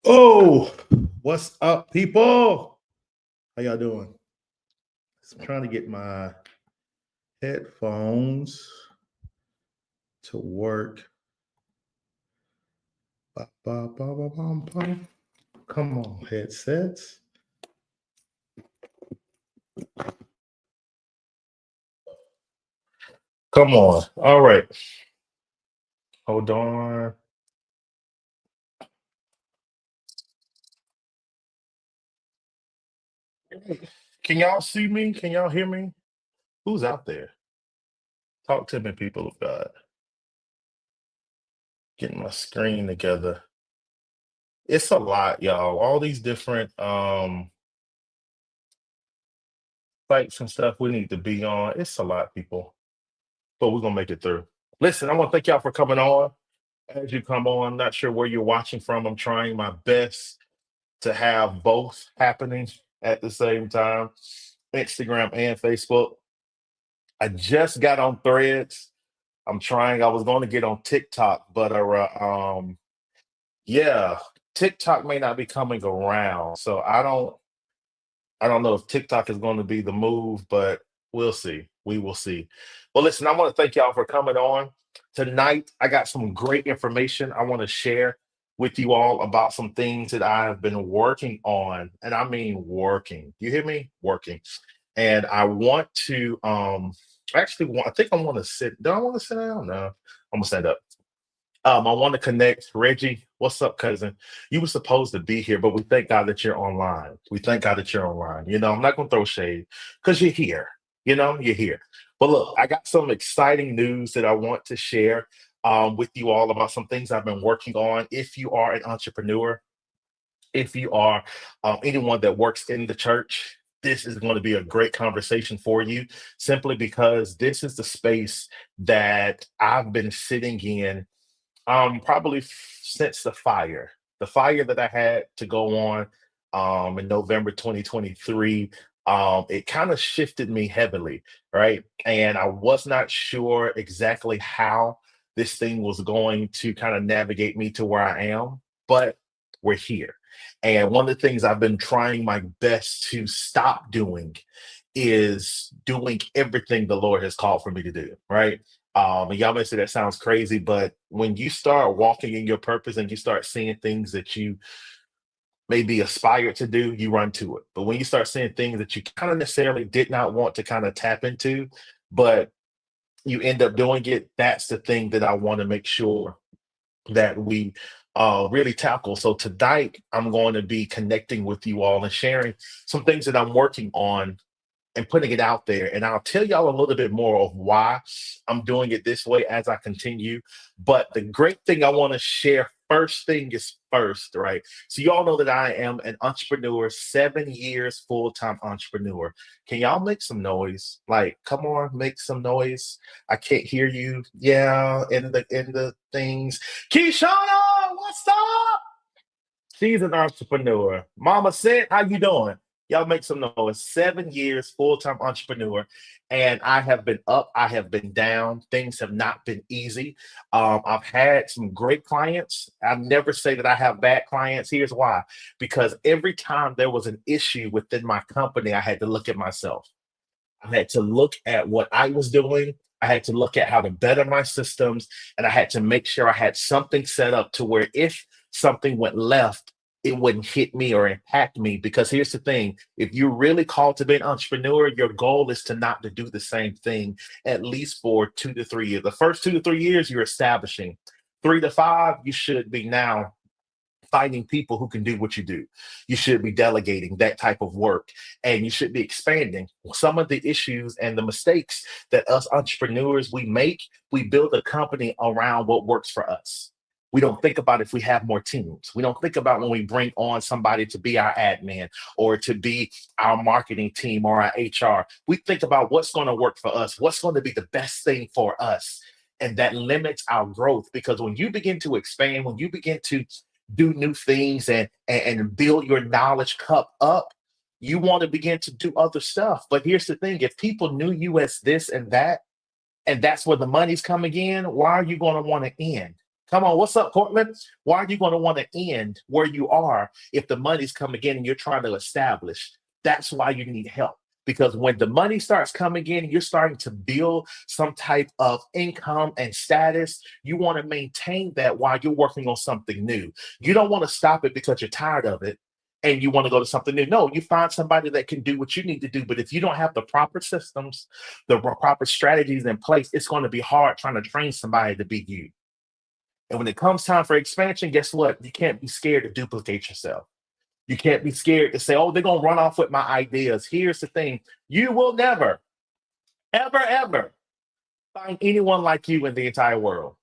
Oh, what's up, people? How y'all doing? I'm trying to get my headphones to work. Ba, ba, ba, ba, bum, bum. Come on, headsets. Come on. All right. Hold on. Can y'all see me? Can y'all hear me? Who's out there? Talk to me, people of God. Getting my screen together. It's a lot, y'all. All these different sites and stuff we need to be on. It's a lot, people. But we're gonna make it through. Listen, I want to thank y'all for coming on. As you come on, I'm not sure where you're watching from. I'm trying my best to have both happening at the same time, Instagram and Facebook. I just got on Threads. I'm trying. I was going to get on TikTok, but yeah, TikTok may not be coming around. So I don't know if TikTok is going to be the move, but we'll see. We will see. Well, listen, I want to thank y'all for coming on. Tonight, I got some great information I want to share with you all about some things that I have been working on. And I mean working. You hear me? Working. And I want to actually want I think I want to sit. Do I want to sit down? No. I'm gonna stand up. I want to connect. Reggie, what's up, cousin? You were supposed to be here, but we thank God that you're online. We thank God that you're online. I'm not going to throw shade because you're here. You're here. But look, I got some exciting news that I want to share with you all about some things I've been working on. If you are an entrepreneur, if you are anyone that works in the church, this is going to be a great conversation for you simply because this is the space that I've been sitting in probably since the fire that I had to go on in November 2023. It kind of shifted me heavily, right? And I was not sure exactly how this thing was going to kind of navigate me to where I am, but we're here. And one of the things I've been trying my best to stop doing is doing everything the Lord has called for me to do, right? And y'all may say that sounds crazy, but when you start walking in your purpose and you start seeing things that you maybe aspire to do, you run to it. But when you start seeing things that you kind of necessarily did not want to kind of tap into, but you end up doing it, that's the thing that I want to make sure that we really tackle. So tonight, I'm going to be connecting with you all and sharing some things that I'm working on and putting it out there. And I'll tell y'all a little bit more of why I'm doing it this way as I continue. But the great thing I want to share first thing is first, right? So you all know that I am an entrepreneur, 7 years full-time entrepreneur. Can y'all make some noise? Like, come on, make some noise. I can't hear you. Yeah, in the things. Keyshawn, what's up? She's an entrepreneur. Mama said, how you doing? Y'all make some noise. 7 years full-time entrepreneur. And I have been up, I have been down. Things have not been easy. I've had some great clients. I never say that I have bad clients. Here's why. Because every time there was an issue within my company, I had to look at myself. I had to look at what I was doing. I had to look at how to better my systems, and I had to make sure I had something set up to where if something went left, it wouldn't hit me or impact me. Because here's the thing: if you're really called to be an entrepreneur, your goal is to not to do the same thing at least for 2 to 3 years. The first 2 to 3 years, you're establishing. 3 to 5, you should be now finding people who can do what you do. You should be delegating that type of work and you should be expanding. Some of the issues and the mistakes that us entrepreneurs we make, we build a company around what works for us. We don't think about if we have more teams. We don't think about when we bring on somebody to be our admin or to be our marketing team or our HR. We think about what's going to work for us, what's going to be the best thing for us. And that limits our growth because when you begin to expand, when you begin to do new things and build your knowledge cup up, you want to begin to do other stuff. But here's the thing: if people knew you as this and that, and that's where the money's coming in, why are you going to want to end? Come on, what's up, Portland? Why are you going to want to end where you are if the money's coming in and you're trying to establish? That's why you need help. Because when the money starts coming in, you're starting to build some type of income and status. You want to maintain that while you're working on something new. You don't want to stop it because you're tired of it and you want to go to something new. No, you find somebody that can do what you need to do. But if you don't have the proper systems, the proper strategies in place, it's going to be hard trying to train somebody to be you. And when it comes time for expansion, guess what? You can't be scared to duplicate yourself. You can't be scared to say, oh, they're going to run off with my ideas. Here's the thing: you will never, ever, ever find anyone like you in the entire world.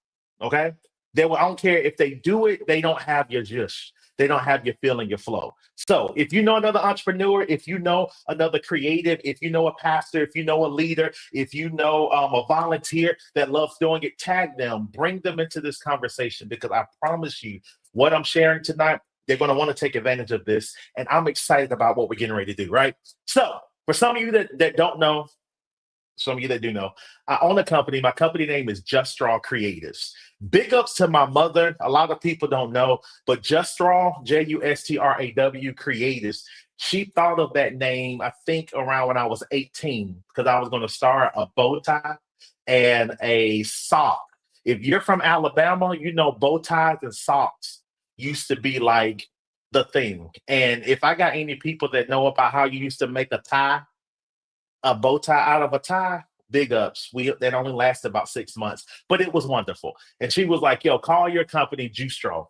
Okay? I don't care if they do it, they don't have your just. They don't have your feel and your flow. So if you know another entrepreneur, if you know another creative, if you know a pastor, if you know a leader, if you know a volunteer that loves doing it, tag them, bring them into this conversation, because I promise you what I'm sharing tonight, they're going to want to take advantage of this. And I'm excited about what we're getting ready to do, right? So for some of you that don't know, some of you that do know, I own a company. My company name is Just Straw Creatives. Big ups to my mother. A lot of people don't know, but Just Straw, Justraw Creatives, she thought of that name, I think, around when I was 18, because I was going to start a bow tie and a sock. If you're from Alabama, you know bow ties and socks used to be like the thing. And if I got any people that know about how you used to make a bow tie out of a tie, big ups. That only lasted about 6 months, but it was wonderful. And she was like, "Yo, call your company Juice Straw."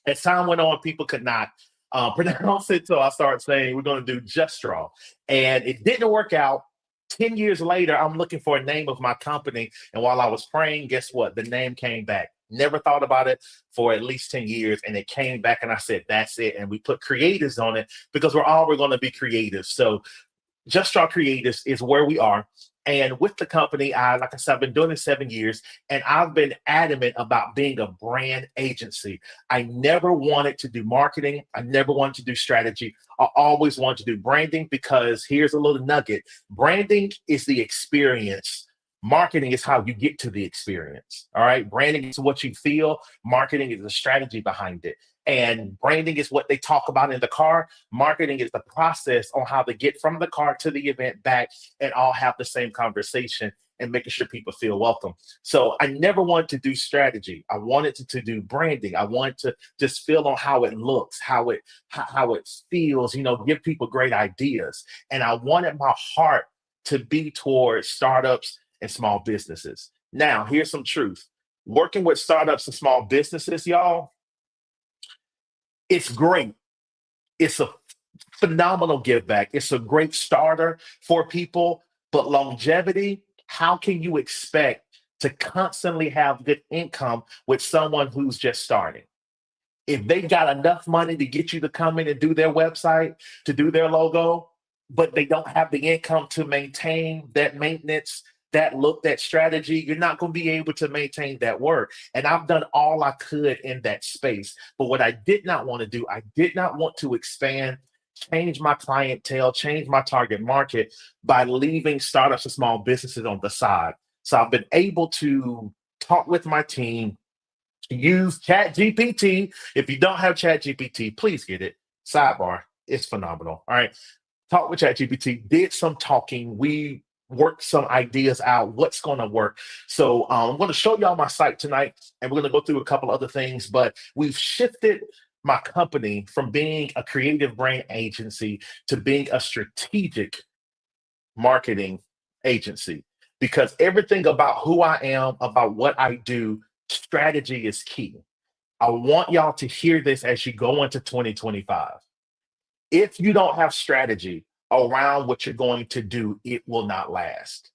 As time went on, people could not pronounce it, so I started saying we're going to do Just Straw, and it didn't work out. 10 years later, I'm looking for a name of my company, and while I was praying, guess what? The name came back. Never thought about it for at least 10 years, and it came back, and I said, "That's it." And we put creatives on it because we're going to be creative. So just Straw Creatives is where we are. And with the company, like I said, I've been doing it 7 years, and I've been adamant about being a brand agency. I never wanted to do marketing. I never wanted to do strategy. I always wanted to do branding, because here's a little nugget: branding is the experience. Marketing is how you get to the experience. All right. Branding is what you feel. Marketing is the strategy behind it. And branding is what they talk about in the car. Marketing is the process on how to get from the car to the event back and all have the same conversation and making sure people feel welcome. So I never wanted to do strategy. I wanted to do branding. I wanted to just feel on how it looks, how it feels, give people great ideas. And I wanted my heart to be towards startups and small businesses. Now, here's some truth. Working with startups and small businesses, y'all, it's great. It's a phenomenal give back. It's a great starter for people, but longevity, how can you expect to constantly have good income with someone who's just starting? If they got enough money to get you to come in and do their website, to do their logo, but they don't have the income to maintain that maintenance, that look, that strategy, you're not going to be able to maintain that work. And I've done all I could in that space. But what I did not want to do, I did not want to expand, change my clientele, change my target market by leaving startups and small businesses on the side. So I've been able to talk with my team, use Chat GPT. If you don't have Chat GPT, please get it. Sidebar, it's phenomenal. All right. Talk with Chat GPT, did some talking. We worked some ideas out, what's going to work. So I'm going to show y'all my site tonight, and we're going to go through a couple other things, but we've shifted my company from being a creative brand agency to being a strategic marketing agency, because everything about who I am, about what I do, strategy is key. I want y'all to hear this as you go into 2025. If you don't have strategy around what you're going to do, it will not last.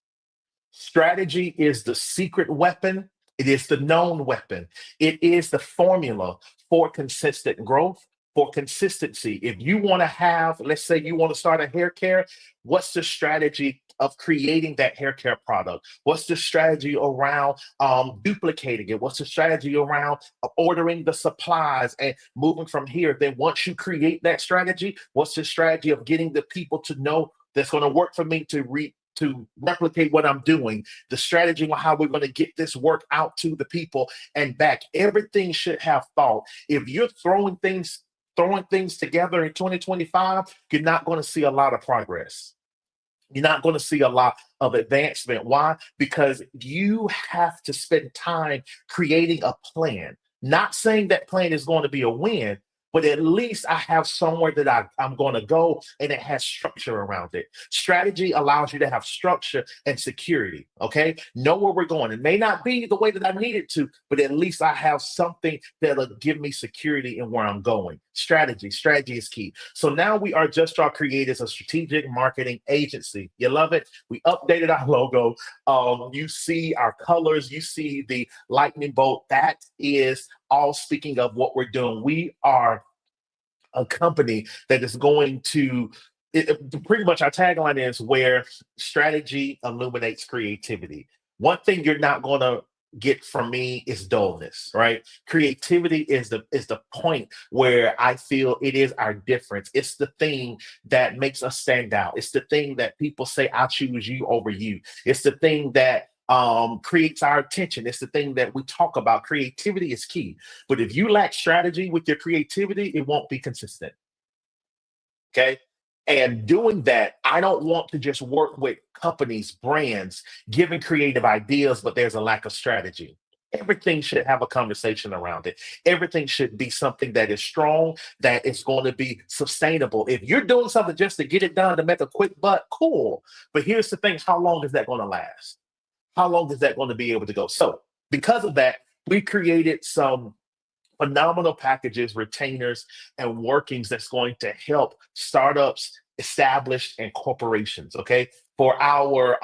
Strategy is the secret weapon. It is the known weapon. It is the formula for consistent growth, for consistency. If you want to have, let's say you want to start a hair care, what's the strategy of creating that hair care product? What's the strategy around duplicating it? What's the strategy around ordering the supplies and moving from here? Then once you create that strategy, what's the strategy of getting the people to know that's going to work for me to to replicate what I'm doing, the strategy on how we're going to get this work out to the people and back. Everything should have thought. If you're throwing things together in 2025, you're not going to see a lot of progress. You're not going to see a lot of advancement. Why? Because you have to spend time creating a plan. Not saying that plan is going to be a win, but at least I have somewhere that I'm going to go and it has structure around it. Strategy allows you to have structure and security. Okay. Know where we're going. It may not be the way that I need it to, but at least I have something that'll give me security in where I'm going. Strategy is key. So now we are Just Draw Creators, a strategic marketing agency. You love it? We updated our logo. You see our colors, you see the lightning bolt. That is all speaking of what we're doing. We are a company that is going to pretty much our tagline is where strategy illuminates creativity. One thing you're not going to get from me is dullness, right? Creativity is the point where I feel it is our difference. It's the thing that makes us stand out. It's the thing that people say I choose you over you. It's the thing that creates our attention. It's the thing that we talk about. Creativity is key. But if you lack strategy with your creativity, it won't be consistent. Okay. And doing that, I don't want to just work with companies, brands, giving creative ideas, but there's a lack of strategy. Everything should have a conversation around it. Everything should be something that is strong, that is going to be sustainable. If you're doing something just to get it done to make a quick buck, cool. But here's the thing, how long is that going to last? How long is that going to be able to go? So, because of that, we created some phenomenal packages, retainers, and workings that's going to help startups, established, and corporations. Okay. For our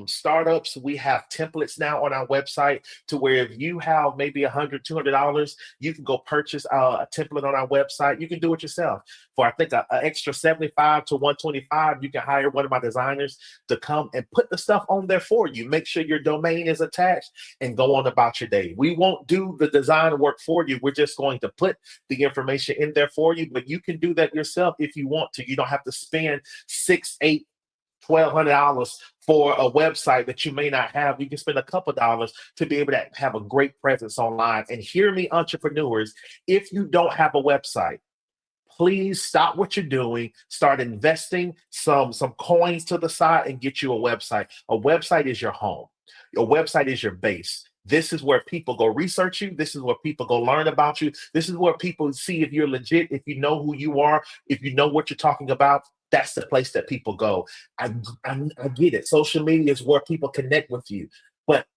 startups, we have templates now on our website to where if you have maybe $100, $200, you can go purchase a template on our website. You can do it yourself. For I think an extra 75 to 125, you can hire one of my designers to come and put the stuff on there for you. Make sure your domain is attached and go on about your day. We won't do the design work for you. We're just going to put the information in there for you, but you can do that yourself if you want to. You don't have to spend six, eight, $1,200 for a website that you may not have. You can spend a couple dollars to be able to have a great presence online. And hear me, entrepreneurs, if you don't have a website, please stop what you're doing, start investing some coins to the side and get you a website. A website is your home. Your website is your base. This is where people go research you. This is where people go learn about you. This is where people see if you're legit, if you know who you are, if you know what you're talking about. That's the place that people go. I get it. Social media is where people connect with you, but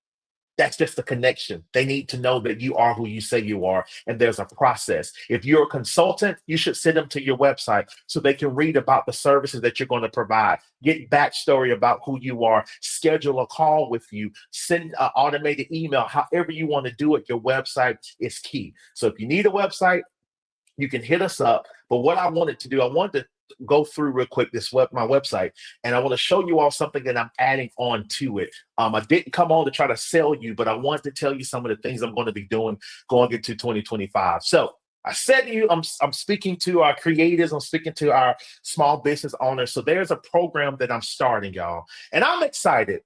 that's just the connection. They need to know that you are who you say you are, and there's a process. If you're a consultant, you should send them to your website so they can read about the services that you're going to provide, get backstory about who you are, schedule a call with you, send an automated email. However you want to do it, your website is key. So if you need a website, you can hit us up. But what I wanted to do, I wanted to go through real quick my website, and I want to show you all something that I'm adding on to it. I didn't come on to try to sell you, but I wanted to tell you some of the things I'm going to be doing going into 2025. So I said to you, I'm speaking to our creators, I'm speaking to our small business owners. So there's a program that I'm starting, y'all, and I'm excited.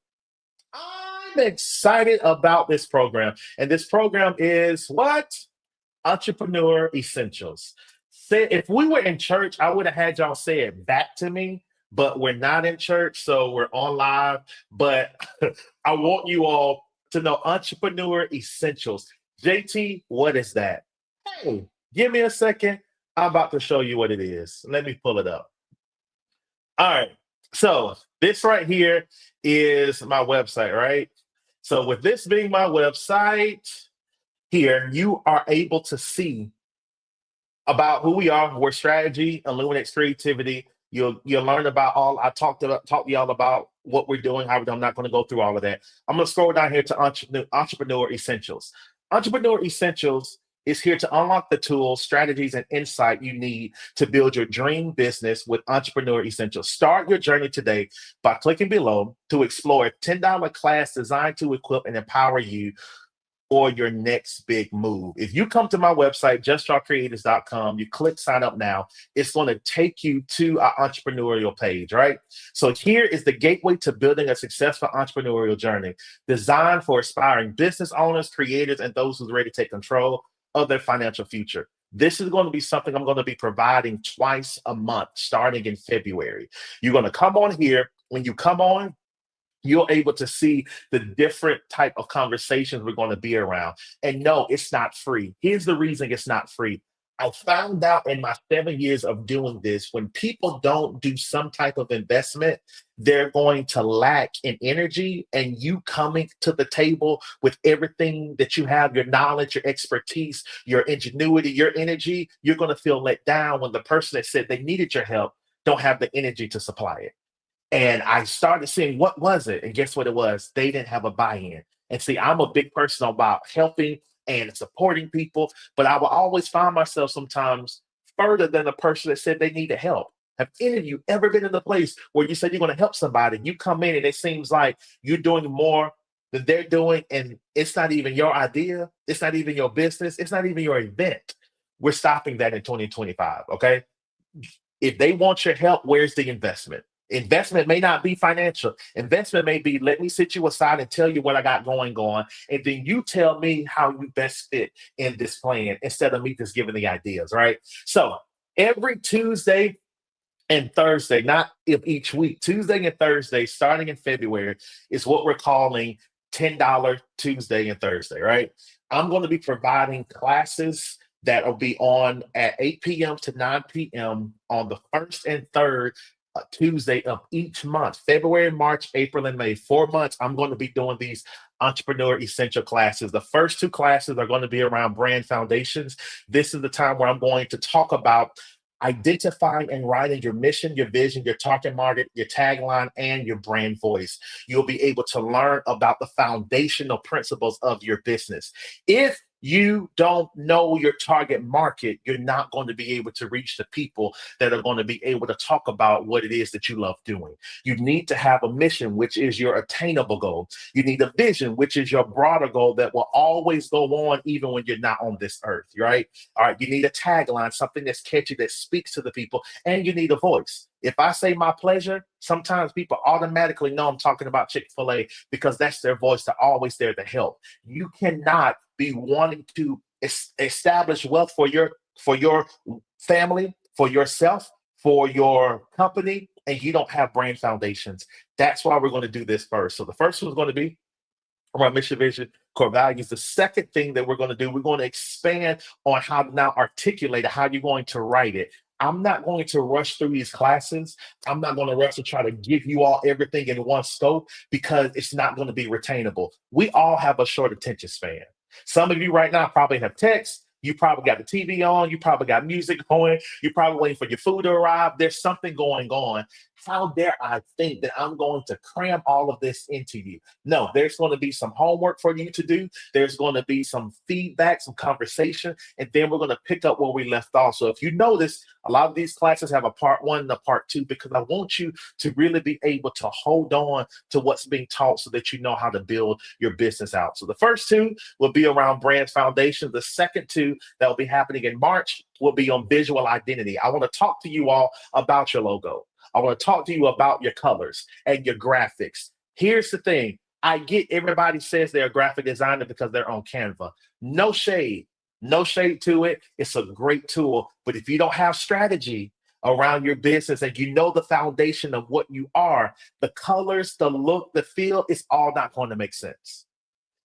I'm excited about this program, and this program is what? Entrepreneur Essentials. Say, if we were in church, I would have had y'all say it back to me, but we're not in church, so we're on live. But I want you all to know Entrepreneur Essentials. JT, what is that? Hey, give me a second. I'm about to show you what it is. Let me pull it up. All right. So this right here is my website, right? So with this being my website, here you are able to see about who we are. We're strategy, illuminates creativity. You'll learn about all I talked to y'all about what we're doing. How I'm not going to go through all of that. I'm going to scroll down here to Entrepreneur Essentials. Entrepreneur Essentials is here to unlock the tools, strategies, and insight you need to build your dream business with Entrepreneur Essentials. Start your journey today by clicking below to explore a $10 class designed to equip and empower you for your next big move. If you come to my website, justrawcreators.com, you click sign up now, it's going to take you to our entrepreneurial page, right? So here is the gateway to building a successful entrepreneurial journey designed for aspiring business owners, creators, and those who's ready to take control of their financial future. This is going to be something I'm going to be providing twice a month starting in February. You're going to come on here. When you come on, you're able to see the different type of conversations we're going to be around. And no, it's not free. Here's the reason it's not free. I found out in my 7 years of doing this, when people don't do some type of investment, they're going to lack in energy. And you coming to the table with everything that you have, your knowledge, your expertise, your ingenuity, your energy, you're going to feel let down when the person that said they needed your help don't have the energy to supply it. And I started seeing what was it, and guess what it was? They didn't have a buy-in. And see, I'm a big person about helping and supporting people, but I will always find myself sometimes further than the person that said they needed help. Have any of you ever been in a place where you said you're going to help somebody, you come in and it seems like you're doing more than they're doing, and it's not even your idea, it's not even your business, it's not even your event. We're stopping that in 2025. Okay, if they want your help, where's the investment? Investment may not be financial. Investment may be, let me sit you aside and tell you what I got going on, and then you tell me how you best fit in this plan instead of me just giving the ideas, right? So every Tuesday and Thursday, not of each week, Tuesday and Thursday, starting in February, is what we're calling $10 Tuesday and Thursday, right? I'm going to be providing classes that will be on at 8 p.m. to 9 p.m. on the first and third Tuesday of each month, February, March, April, and May. 4 months, I'm going to be doing these entrepreneur essential classes. The first two classes are going to be around brand foundations. This is the time where I'm going to talk about identifying and writing your mission, your vision, your target market, your tagline, and your brand voice. You'll be able to learn about the foundational principles of your business. If you don't know your target market, you're not going to be able to reach the people that are going to be able to talk about what it is that you love doing. You need to have a mission, which is your attainable goal. You need a vision, which is your broader goal that will always go on even when you're not on this earth, right? All right, you need a tagline, something that's catchy that speaks to the people, and you need a voice. If I say my pleasure, sometimes people automatically know I'm talking about Chick-fil-A because that's their voice. They're always there to help. You cannot be wanting to establish wealth for your family, for yourself, for your company, and you don't have brand foundations. That's why we're going to do this first. So the first one is going to be around mission, vision, core values. The second thing that we're going to do, we're going to expand on how to now articulate it, how you're going to write it. I'm not going to rush through these classes. I'm not going to rush to try to give you all everything in one scope because it's not going to be retainable. We all have a short attention span. Some of you right now probably have text. You probably got the TV on. You probably got music going. You're probably waiting for your food to arrive. There's something going on. How dare I think that I'm going to cram all of this into you? No, there's going to be some homework for you to do. There's going to be some feedback, some conversation, and then we're going to pick up where we left off. So if you notice, a lot of these classes have a part one and a part two because I want you to really be able to hold on to what's being taught so that you know how to build your business out. So the first two will be around brand foundation. The second two that will be happening in March will be on visual identity. I want to talk to you all about your logo. I want to talk to you about your colors and your graphics. Here's the thing. I get everybody says they're a graphic designer because they're on Canva. No shade. No shade to it. It's a great tool. But if you don't have strategy around your business and you know the foundation of what you are, the colors, the look, the feel, it's all not going to make sense.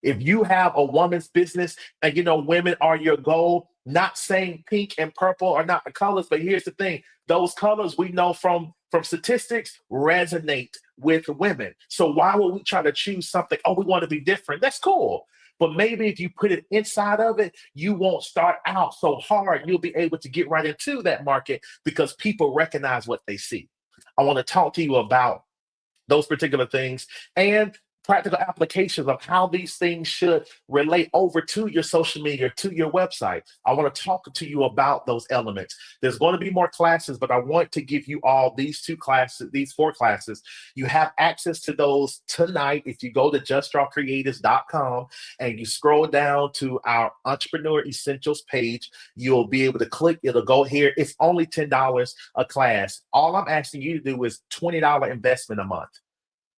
If you have a woman's business and you know women are your goal, not saying pink and purple are not the colors, but here's the thing: those colors we know from statistics resonate with women. So why would we try to choose something? Oh, we want to be different. That's cool. But maybe if you put it inside of it, you won't start out so hard. You'll be able to get right into that market because people recognize what they see. I want to talk to you about those particular things. And practical applications of how these things should relate over to your social media, to your website. I want to talk to you about those elements. There's going to be more classes, but I want to give you all these 2 classes, these 4 classes. You have access to those tonight if you go to justdrawcreatives.com and you scroll down to our Entrepreneur Essentials page. You'll be able to click, it'll go here. It's only $10 a class. All I'm asking you to do is $20 investment a month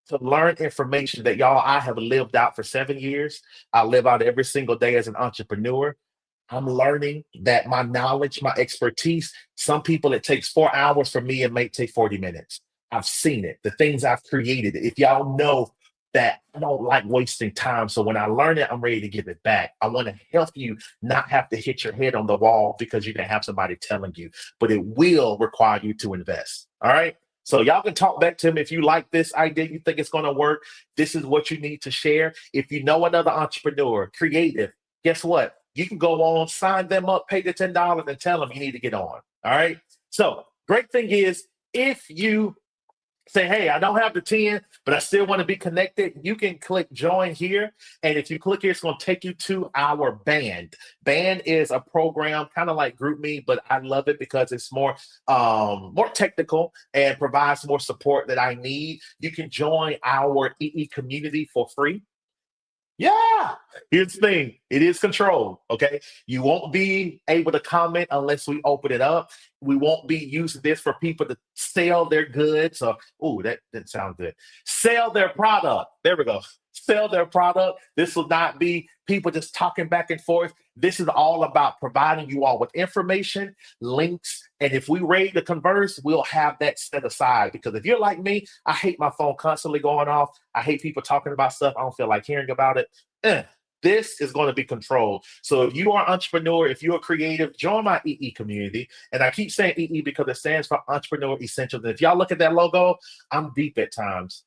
to learn information that y'all I have lived out for 7 years. I live out every single day as an entrepreneur. I'm learning that my knowledge, my expertise, some people it takes 4 hours for me, it may take 40 minutes. I've seen it, the things I've created. If y'all know that I don't like wasting time. So when I learn it, I'm ready to give it back. I want to help you not have to hit your head on the wall because you can have somebody telling you, but it will require you to invest. All right. So y'all can talk back to him if you like this idea, you think it's going to work. This is what you need to share. If you know another entrepreneur, creative, guess what? You can go on, sign them up, pay the $10 and tell them you need to get on. All right. So great thing is if you say, hey, I don't have the 10, but I still want to be connected, you can click join here. And if you click here, it's going to take you to our band. Band is a program kind of like GroupMe, but I love it because it's more technical and provides more support that I need. You can join our EE community for free. Yeah, here's the thing. It is controlled. Okay. You won't be able to comment unless we open it up. We won't be using this for people to sell their goods or, oh, that didn't sound good. Sell their product. There we go. Sell their product. This will not be people just talking back and forth. This is all about providing you all with information, links, and if we ready to converse, we'll have that set aside. Because if you're like me, I hate my phone constantly going off. I hate people talking about stuff. I don't feel like hearing about it. This is going to be controlled. So if you are an entrepreneur, if you're a creative, join my EE community. And I keep saying EE because it stands for Entrepreneur Essentials. And if y'all look at that logo, I'm deep at times.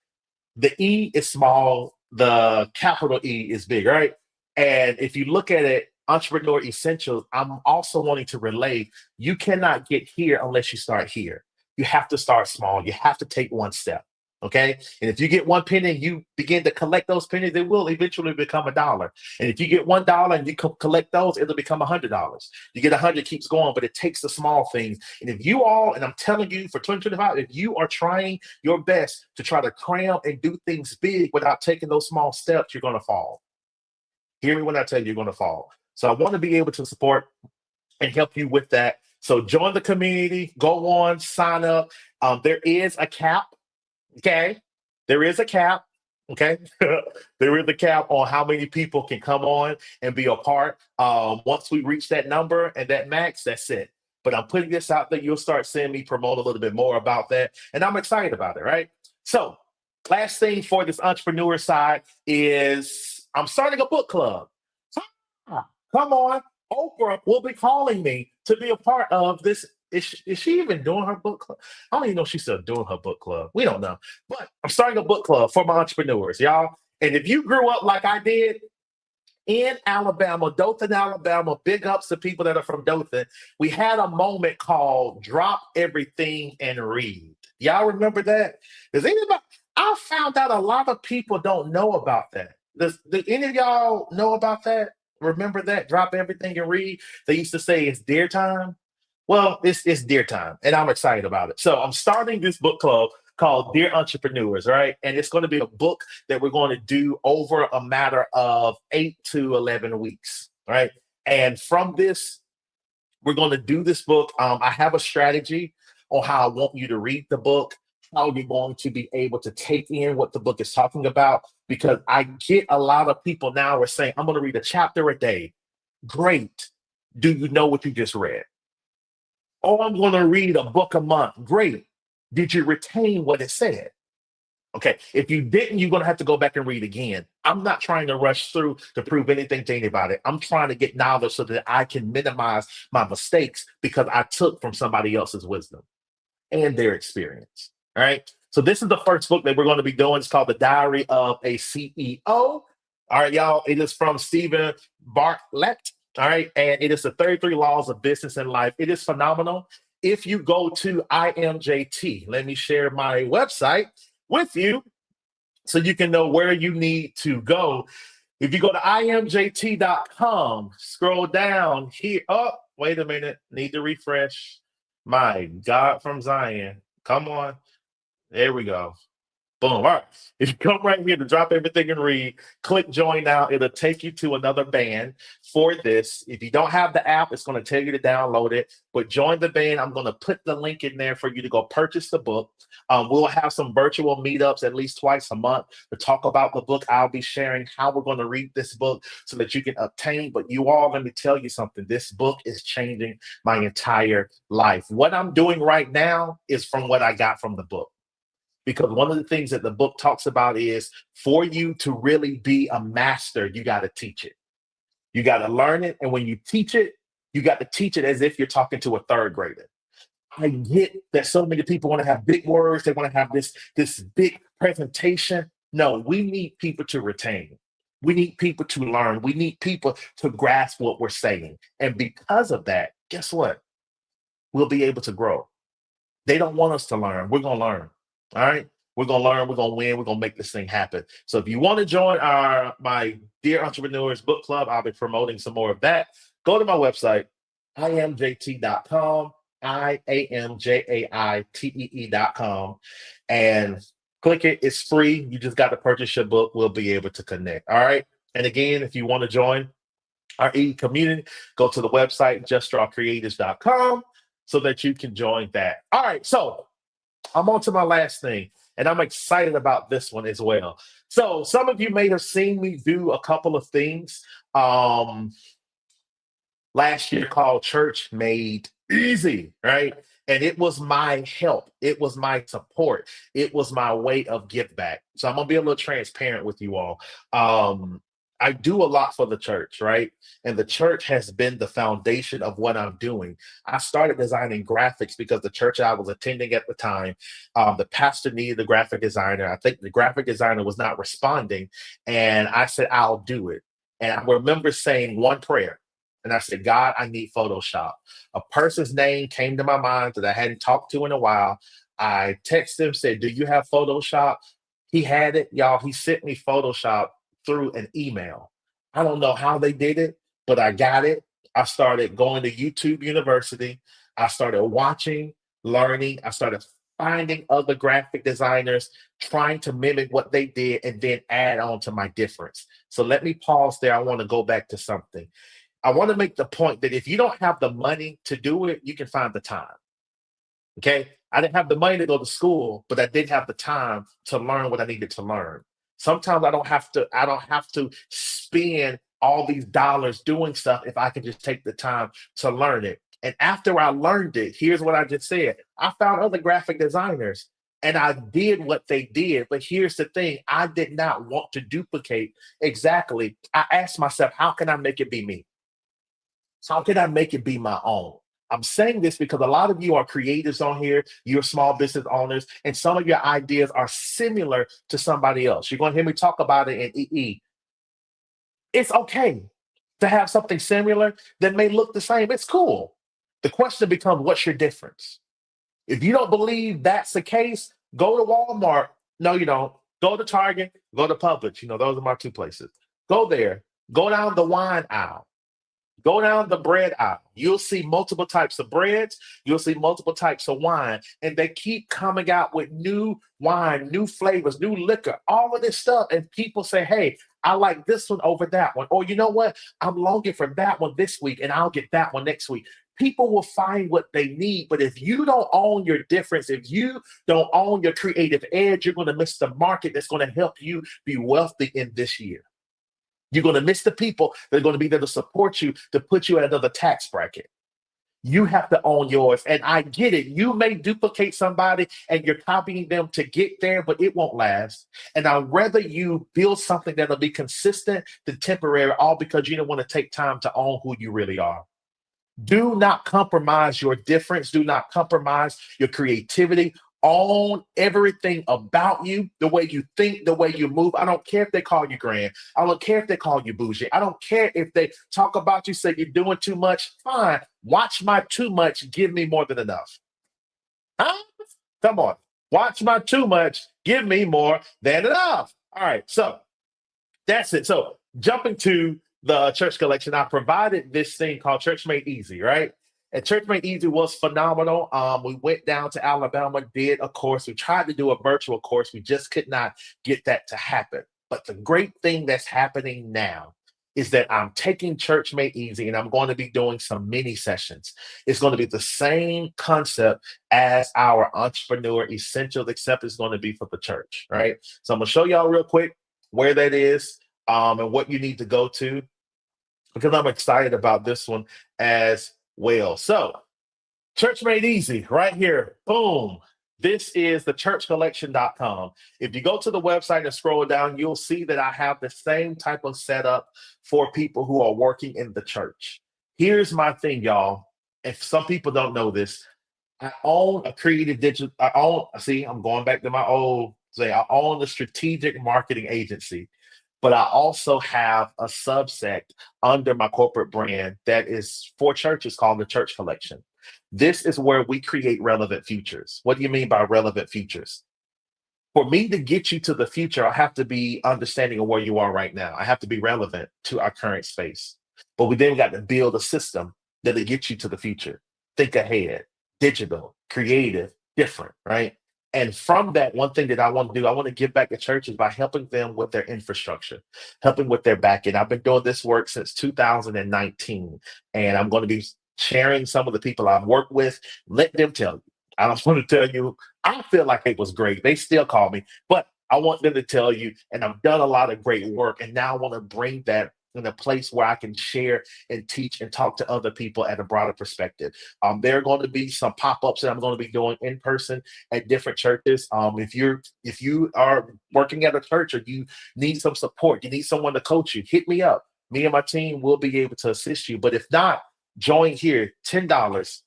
The E is small, the capital E is big, right? And if you look at it, Entrepreneur Essentials, I'm also wanting to relay you cannot get here unless you start here. You have to start small, you have to take one step. Okay. And if you get 1 penny and you begin to collect those pennies, they will eventually become $1. And if you get $1 and you collect those, it'll become $100. You get 100, keeps going, but it takes the small things. And if you all, and I'm telling you for 2025, if you are trying your best to try to cram and do things big without taking those small steps, you're going to fall. Hear me when I tell you you're going to fall. So I want to be able to support and help you with that. So join the community, go on, sign up. There is a cap. Okay. There is a cap. Okay. There is a cap on how many people can come on and be a part. Once we reach that number and that max, that's it. But I'm putting this out there. You'll start seeing me promote a little bit more about that. And I'm excited about it. Right. So, last thing for this entrepreneur side is I'm starting a book club. Come on. Oprah will be calling me to be a part of this. Is she even doing her book club? I don't even know if she's still doing her book club. We don't know. But I'm starting a book club for my entrepreneurs, y'all. And if you grew up like I did in Alabama, Dothan, Alabama, big ups to people that are from Dothan, we had a moment called Drop Everything and Read. Y'all remember that? Does anybody? I found out a lot of people don't know about that. Do any of y'all know about that? Remember that? Drop everything and read. They used to say it's dear time. Well, it's dear time, and I'm excited about it. So I'm starting this book club called Dear Entrepreneurs, right? And it's going to be a book that we're going to do over a matter of 8 to 11 weeks, right? And from this, we're going to do this book. I have a strategy on how I want you to read the book, how you're going to be able to take in what the book is talking about. Because I get a lot of people now are saying, I'm going to read a chapter a day. Great. Do you know what you just read? Oh, I'm going to read a book a month. Great. Did you retain what it said? Okay. If you didn't, you're going to have to go back and read again. I'm not trying to rush through to prove anything to anybody. I'm trying to get knowledge so that I can minimize my mistakes because I took from somebody else's wisdom and their experience. All right. So this is the first book that we're going to be doing. It's called The Diary of a CEO. All right, y'all. It is from Stephen Bartlett. All right. And it is the 33 Laws of Business and Life. It is phenomenal. If you go to IMJT, let me share my website with you. so you can know where you need to go. If you go to imjt.com, scroll down here. Oh, wait a minute. Need to refresh. My God from Zion. Come on. There we go. Boom. All right. If you come right here to drop everything and read, click join now. It'll take you to another band for this. If you don't have the app, it's going to tell you to download it. But join the band. I'm going to put the link in there for you to go purchase the book. We'll have some virtual meetups at least twice a month to talk about the book. I'll be sharing how we're going to read this book so that you can obtain. But you all, let me tell you something. This book is changing my entire life. What I'm doing right now is from what I got from the book. Because one of the things that the book talks about is for you to really be a master, you got to teach it. You got to learn it. And when you teach it, you got to teach it as if you're talking to a third grader. I get that so many people want to have big words, they want to have this big presentation. No, we need people to retain. We need people to learn. We need people to grasp what we're saying. And because of that, guess what? We'll be able to grow. They don't want us to learn. We're going to learn. All right. We're going to learn. We're going to win. We're going to make this thing happen. So if you want to join my Dear Entrepreneurs book club, I'll be promoting some more of that. Go to my website, imjt.com, IAMJAITEE.com, and click it. It's free. You just got to purchase your book. We'll be able to connect. All right. And again, if you want to join our E community, go to the website, justdrawcreatives.com, so that you can join that. All right. So I'm on to my last thing, and I'm excited about this one as well. So some of you may have seen me do a couple of things last year called Church Made Easy, right? And it was my help. It was my support. It was my way of give back. So I'm going to be a little transparent with you all. I do a lot for the church, right? And the church has been the foundation of what I'm doing. I started designing graphics because the church I was attending at the time, the pastor needed a graphic designer. I think the graphic designer was not responding. And I said, I'll do it. And I remember saying one prayer. And I said, God, I need Photoshop. A person's name came to my mind that I hadn't talked to in a while. I texted him, said, do you have Photoshop? He had it, y'all. He sent me Photoshop through an email. I don't know how they did it, but I got it. I started going to YouTube University. I started watching, learning. I started finding other graphic designers, trying to mimic what they did, and then add on to my difference. So let me pause there. I want to go back to something. I want to make the point that if you don't have the money to do it, you can find the time. Okay. I didn't have the money to go to school, but I did have the time to learn what I needed to learn. Sometimes I don't have to spend all these dollars doing stuff if I can just take the time to learn it. And after I learned it, here's what I just said. I found other graphic designers and I did what they did. But here's the thing, I did not want to duplicate exactly. I asked myself, how can I make it be me? How can I make it be my own? I'm saying this because a lot of you are creatives on here, you're small business owners, and some of your ideas are similar to somebody else. You're going to hear me talk about it in EE. It's okay to have something similar that may look the same. It's cool. The question becomes, what's your difference? If you don't believe that's the case, go to Walmart. No, you don't. Go to Target, go to Publix. Those are my two places. Go there, go down the wine aisle. Go down the bread aisle. You'll see multiple types of breads. You'll see multiple types of wine. And they keep coming out with new wine, new flavors, new liquor, all of this stuff. And people say, hey, I like this one over that one. Or you know what? I'm longing for that one this week and I'll get that one next week. People will find what they need. But if you don't own your difference, if you don't own your creative edge, you're going to miss the market that's going to help you be wealthy in this year. You're going to miss the people that are going to be there to support you, to put you at another tax bracket. You have to own yours. And I get it. You may duplicate somebody and you're copying them to get there, but it won't last. And I'd rather you build something that'll be consistent than temporary, all because you don't want to take time to own who you really are. Do not compromise your difference. Do not compromise your creativity. Own everything about you, the way you think, the way you move. I don't care if they call you grand. I don't care if they call you bougie. I don't care if they talk about you, say you're doing too much. Fine. Watch my too much. Give me more than enough. Huh? Come on. Watch my too much. Give me more than enough. All right. So that's it. So jumping to the church collection, I provided this thing called Church Made Easy, right? And Church Made Easy was phenomenal. We went down to Alabama, did a course. We tried to do a virtual course. We just could not get that to happen. But the great thing that's happening now is that I'm taking Church Made Easy and I'm going to be doing some mini sessions. It's going to be the same concept as our Entrepreneur Essentials, except it's going to be for the church, right? So I'm going to show y'all real quick where that is, and what you need to go to, because I'm excited about this one as well. So, Church Made Easy, right here. Boom. This is the churchcollection.com. If you go to the website and scroll down, you'll see that I have the same type of setup for people who are working in the church. Here's my thing, y'all. If some people don't know this, I own a creative digital. I own, see, I'm going back to my old say, I own a strategic marketing agency, but I also have a subset under my corporate brand that is for churches called the Church Collection. This is where we create relevant futures. What do you mean by relevant futures? For me to get you to the future, I have to be understanding of where you are right now. I have to be relevant to our current space. But we then got to build a system that'll get you to the future. Think ahead, digital, creative, different, right? And from that, one thing that I want to do, I want to give back to churches by helping them with their infrastructure, helping with their back end. I've been doing this work since 2019, and I'm going to be sharing some of the people I've worked with. Let them tell you. I don't want to tell you I feel like it was great. They still call me, but I want them to tell you, and I've done a lot of great work. And now I want to bring that in a place where I can share and teach and talk to other people at a broader perspective. There are going to be some pop-ups that I'm going to be doing in person at different churches. If you are working at a church or you need some support, you need someone to coach you, hit me up. Me and my team will be able to assist you. But if not, join here, $10.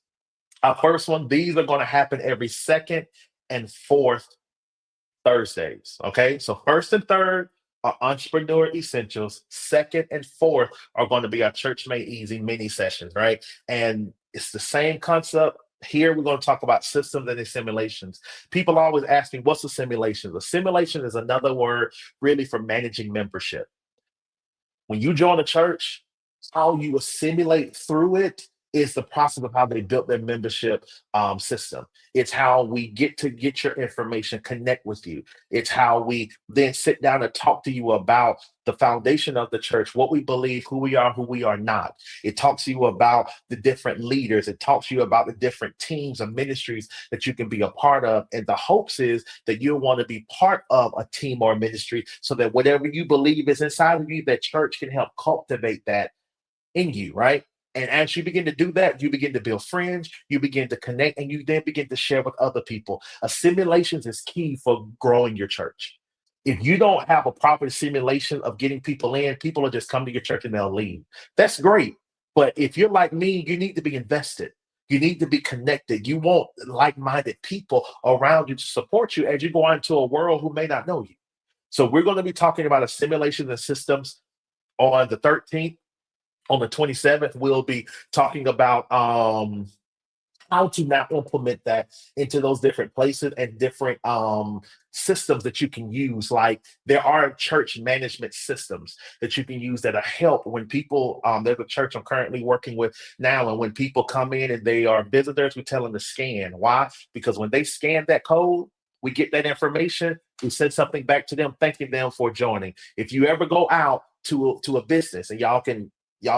Our first one, these are going to happen every second and fourth Thursdays. Okay. So first and third are Entrepreneur Essentials. Second and fourth are going to be our Church Made Easy mini sessions, right? And it's the same concept. Here we're going to talk about systems and simulations. People always ask me, what's a simulation? A simulation is another word really for managing membership. When you join a church, how you assimilate through it is the process of how they built their membership system. It's how we get your information, connect with you. It's how we then sit down and talk to you about the foundation of the church, what we believe, who we are not. It talks to you about the different leaders. It talks to you about the different teams and ministries that you can be a part of. And the hopes is that you'll want to be part of a team or a ministry so that whatever you believe is inside of you, that church can help cultivate that in you, right? And as you begin to do that, you begin to build friends, you begin to connect, and you then begin to share with other people. Assimilations is key for growing your church. If you don't have a proper simulation of getting people in, people will just come to your church and they'll leave. That's great. But if you're like me, you need to be invested. You need to be connected. You want like minded people around you to support you as you go out into a world who may not know you. So, we're going to be talking about assimilations and systems on the 13th. On the 27th, we'll be talking about how to now implement that into those different places and different systems that you can use. Like there are church management systems that you can use that are help when people, there's a church I'm currently working with now, and when people come in and they are visitors, we tell them to scan. Why? Because when they scan that code, we get that information, we send something back to them, thanking them for joining. If you ever go out to a business, and y'all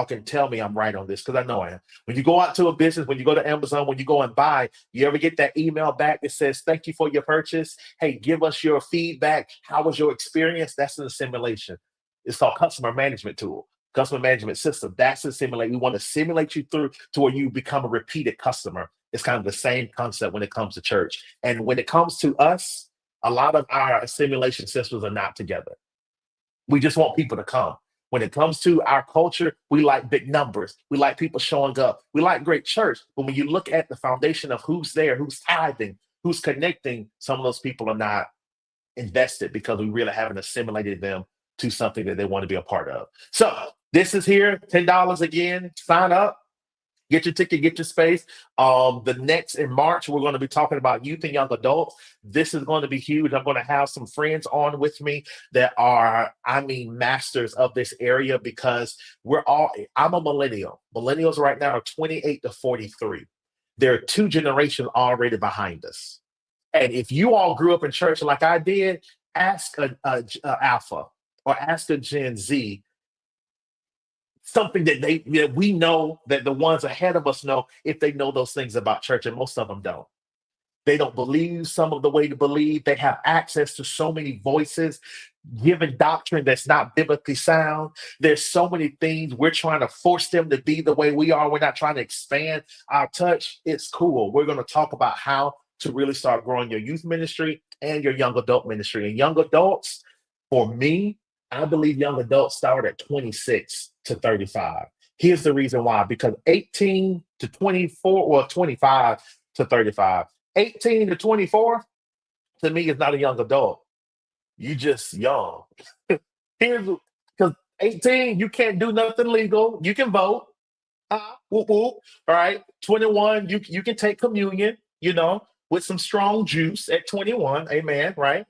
can tell me I'm right on this because I know I am. When you go out to a business, when you go to Amazon, when you go and buy, you ever get that email back that says, thank you for your purchase? Hey, give us your feedback. How was your experience? That's an assimilation. It's called customer management tool, customer management system. That's a simulate. We want to simulate you through to where you become a repeated customer. It's kind of the same concept when it comes to church. And when it comes to us, a lot of our assimilation systems are not together. We just want people to come. When it comes to our culture, we like big numbers. We like people showing up. We like great church. But when you look at the foundation of who's there, who's tithing, who's connecting, some of those people are not invested because we really haven't assimilated them to something that they want to be a part of. So this is here, $10 again. Sign up. Get your ticket, get your space. The next in March, we're going to be talking about youth and young adults. This is going to be huge. I'm going to have some friends on with me that are, I mean, masters of this area because I'm a millennial. Millennials right now are 28 to 43. There are two generations already behind us. And if you all grew up in church like I did, ask a Alpha or ask a Gen Z something that we know that the ones ahead of us know if they know those things about church, and most of them don't. They don't believe some of the way to believe. They have access to so many voices giving doctrine that's not biblically sound. There's so many things we're trying to force them to be the way we are. We're not trying to expand our touch. It's cool. We're going to talk about how to really start growing your youth ministry and your young adult ministry. And young adults, for me, I believe young adults start at 26 to 35. Here's the reason why, because 18 to 24, well, 25 to 35. 18 to 24 to me is not a young adult. You just young. Here's because 18, you can't do nothing legal. You can vote. Whoop, whoop. All right. 21, you can take communion, with some strong juice at 21. Amen. Right.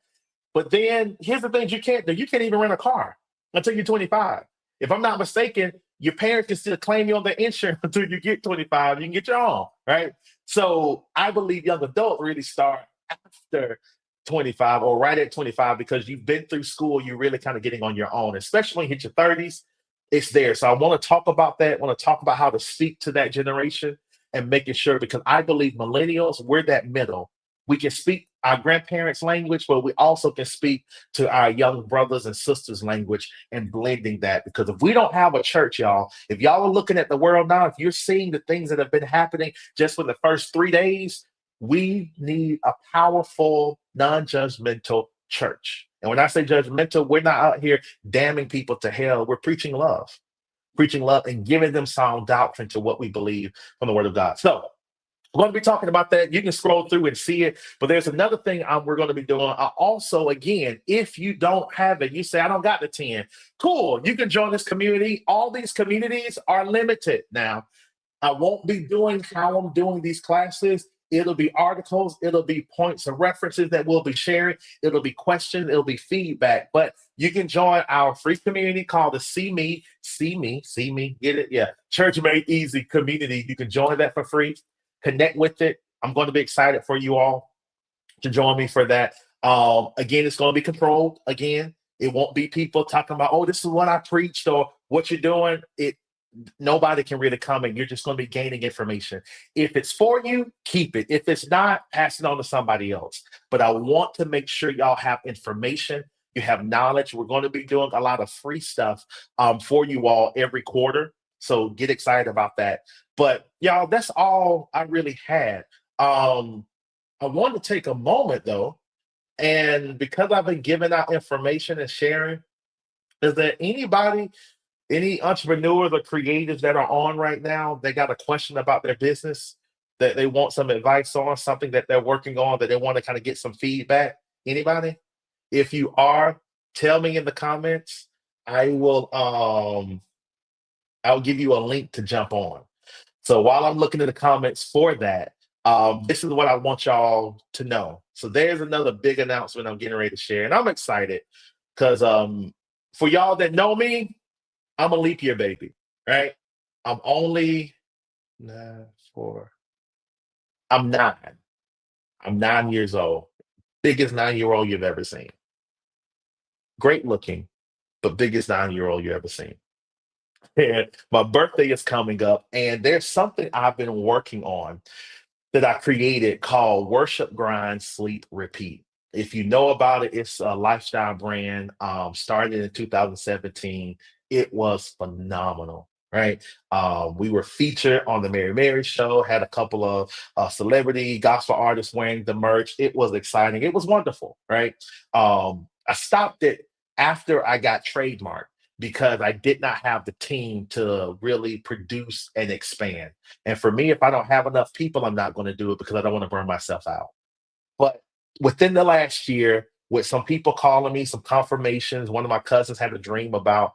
But then here's the things you can't do. You can't even rent a car until you're 25. If I'm not mistaken, your parents can still claim you on their insurance until you get 25. You can get your own, right? So I believe young adults really start after 25 or right at 25 because you've been through school, you're really kind of getting on your own, especially when you hit your 30s. It's there. So I want to talk about that. I want to talk about how to speak to that generation and making sure because I believe millennials, we're that middle. We can speak our grandparents' language, but we also can speak to our young brothers and sisters' language and blending that. Because if we don't have a church, y'all, if y'all are looking at the world now, if you're seeing the things that have been happening just for the first 3 days, we need a powerful, non judgmental church. And when I say judgmental, we're not out here damning people to hell. We're preaching love and giving them sound doctrine to what we believe from the word of God. So, we're going to be talking about that. You can scroll through and see it. But there's another thing we're going to be doing. Also, again, if you don't have it, you say, I don't got the 10. Cool. You can join this community. All these communities are limited now. I won't be doing how I'm doing these classes. It'll be articles, it'll be points of references that we'll be sharing, it'll be questions, it'll be feedback. But you can join our free community called the See Me, get it? Yeah, Church Made Easy community. You can join that for free, connect with it. I'm going to be excited for you all to join me for that. Again, it's going to be controlled. Again, it won't be people talking about, oh, this is what I preached or what you're doing. Nobody can really come and you're just going to be gaining information. If it's for you, keep it. If it's not, pass it on to somebody else. But I want to make sure y'all have information, you have knowledge. We're going to be doing a lot of free stuff for you all every quarter. So get excited about that. But y'all, that's all I really had. I want to take a moment though, and because I've been giving out information and sharing, is there any entrepreneurs or creatives that are on right now, they got a question about their business that they want some advice on, something that they're working on that they want to kind of get some feedback? Anybody? If you are, tell me in the comments. I will I'll give you a link to jump on. So while I'm looking in the comments for that, this is what I want y'all to know. So there's another big announcement I'm getting ready to share, and I'm excited because for y'all that know me, I'm a leap year baby, right? I'm only 4. I'm 9. I'm 9 years old. Biggest 9-year-old you've ever seen. Great looking, but biggest 9-year old you ever seen. And my birthday is coming up, and there's something I've been working on that I created called Worship, Grind, Sleep, Repeat. If you know about it, it's a lifestyle brand. Started in 2017. It was phenomenal, right? We were featured on the Mary Mary show, had a couple of celebrity gospel artists wearing the merch. It was exciting. It was wonderful, right? I stopped it after I got trademarked because I did not have the team to really produce and expand. And for me, if I don't have enough people, I'm not going to do it because I don't want to burn myself out. But within the last year, with some people calling me, some confirmations, one of my cousins had a dream about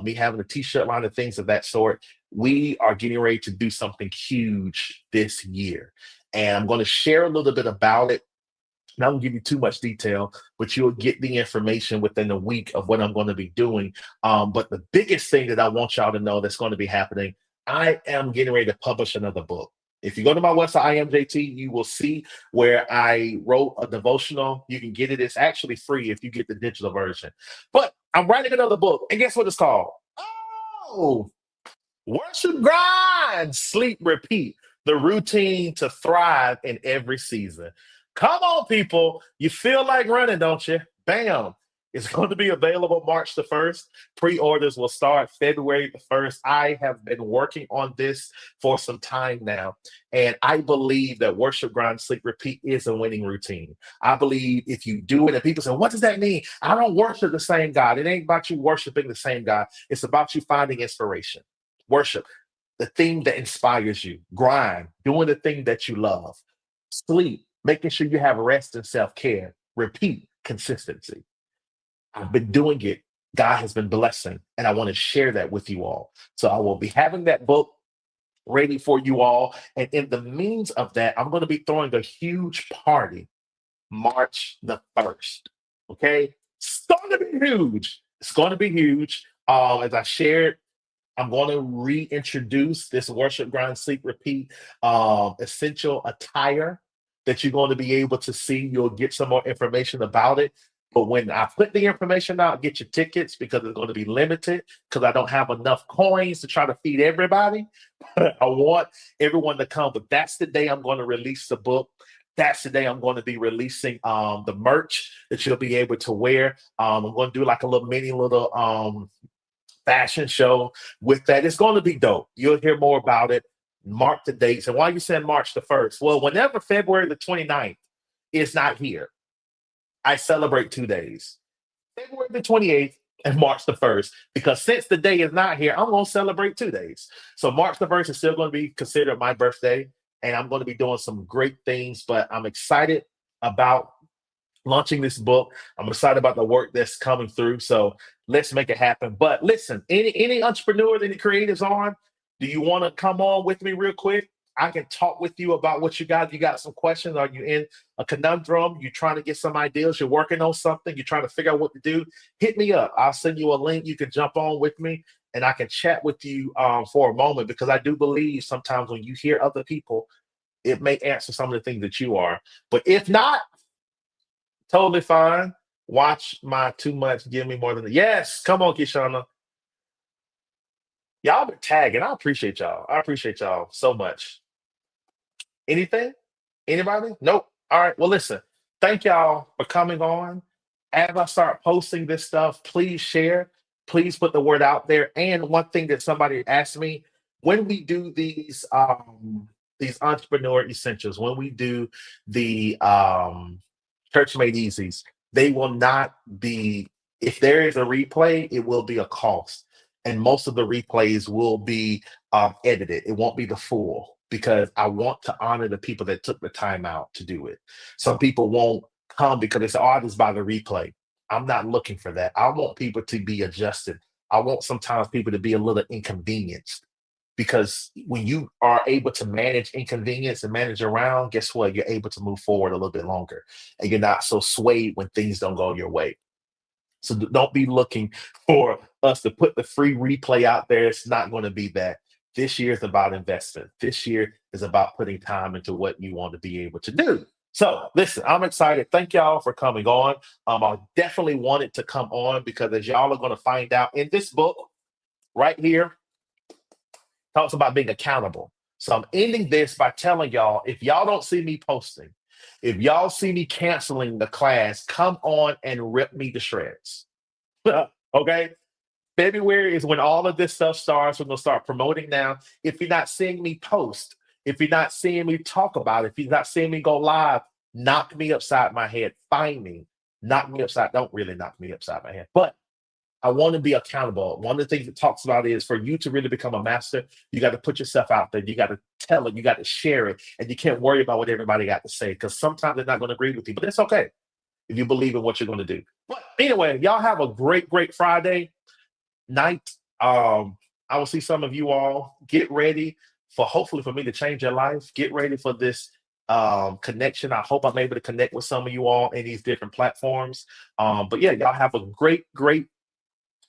me having a t-shirt line and things of that sort. we are getting ready to do something huge this year. And I'm going to share a little bit about it. Not going to give you too much detail, but you'll get the information within a week of what I'm going to be doing. But the biggest thing that I want y'all to know that's going to be happening, I am getting ready to publish another book. If you go to my website, IamJT, you will see where I wrote a devotional. You can get it. It's actually free if you get the digital version. But I'm writing another book, and guess what it's called? Oh, Worship, Grind, Sleep, Repeat, the routine to thrive in every season. Come on, people. You feel like running, don't you? Bam. It's going to be available March the 1st. Pre orders will start February the 1st. I have been working on this for some time now. And I believe that Worship, Grind, Sleep, Repeat is a winning routine. I believe if you do it, and people say, what does that mean? I don't worship the same God. It ain't about you worshiping the same God, it's about you finding inspiration. Worship, the thing that inspires you. Grind, doing the thing that you love. Sleep, making sure you have rest and self care. Repeat, consistency. I've been doing it. God has been blessing, and I want to share that with you all. So I will be having that book ready for you all. And in the means of that, I'm going to be throwing a huge party March the 1st. Okay? It's going to be huge. It's going to be huge. As I shared, I'm going to reintroduce this Worship, Grind, Sleep, Repeat essential attire that you're going to be able to see. You'll get some more information about it. But when I put the information out, get your tickets because it's going to be limited because I don't have enough coins to try to feed everybody. I want everyone to come, but that's the day I'm going to release the book. That's the day I'm going to be releasing the merch that you'll be able to wear. I'm going to do like a little mini little fashion show with that. It's going to be dope. You'll hear more about it. Mark the dates. And why you saying March the 1st? Well, whenever February the 29th is not here, I celebrate 2 days. February the 28th and March the 1st. Because since the day is not here, I'm going to celebrate 2 days. So March the 1st is still going to be considered my birthday. And I'm going to be doing some great things, but I'm excited about launching this book. I'm excited about the work that's coming through. So let's make it happen. But listen, any entrepreneurs, any creatives on, do you want to come on with me real quick? I can talk with you about what you got. You got some questions? Are you in a conundrum? You're trying to get some ideas? You're working on something? You're trying to figure out what to do? Hit me up. I'll send you a link. You can jump on with me and I can chat with you for a moment because I do believe sometimes when you hear other people, it may answer some of the things that you are. But if not, totally fine. Watch my too much. Give me more than the yes. Come on, Kishana. Y'all been tagging. I appreciate y'all. I appreciate y'all so much. Anything? Anybody? Nope. All right. Well, listen. Thank y'all for coming on. As I start posting this stuff, please share. Please put the word out there. And one thing that somebody asked me when we do these entrepreneur essentials, when we do the church made easies, they will not be. If there is a replay, it will be a cost, and most of the replays will be edited. It won't be the full because I want to honor the people that took the time out to do it. Some people won't come because they say, "Oh, I just buy the replay." I'm not looking for that. I want people to be adjusted. I want sometimes people to be a little inconvenienced because when you are able to manage inconvenience and manage around, guess what? You're able to move forward a little bit longer and you're not so swayed when things don't go your way. So don't be looking for us to put the free replay out there. It's not going to be that. This year is about investment. This year is about putting time into what you want to be able to do. So listen, I'm excited. Thank y'all for coming on. I definitely wanted to come on because as y'all are going to find out in this book right here, talks about being accountable. So I'm ending this by telling y'all if y'all don't see me posting, if y'all see me canceling the class, come on and rip me to shreds. Okay? February is when all of this stuff starts. We're going to start promoting now. If you're not seeing me post, if you're not seeing me talk about it, if you're not seeing me go live, knock me upside my head. Find me. Knock me upside. Don't really knock me upside my head. But I want to be accountable. One of the things it talks about is for you to really become a master, you got to put yourself out there. You got to tell it. You got to share it. And you can't worry about what everybody got to say because sometimes they're not going to agree with you. But it's okay if you believe in what you're going to do. But anyway, y'all have a great, great Friday night. I will see some of you all. Get ready for, hopefully, for me to change your life. Get ready for this connection. I hope I'm able to connect with some of you all in these different platforms. But yeah, y'all have a great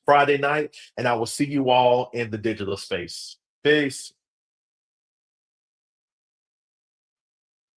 Friday night, and I will see you all in the digital space. Peace.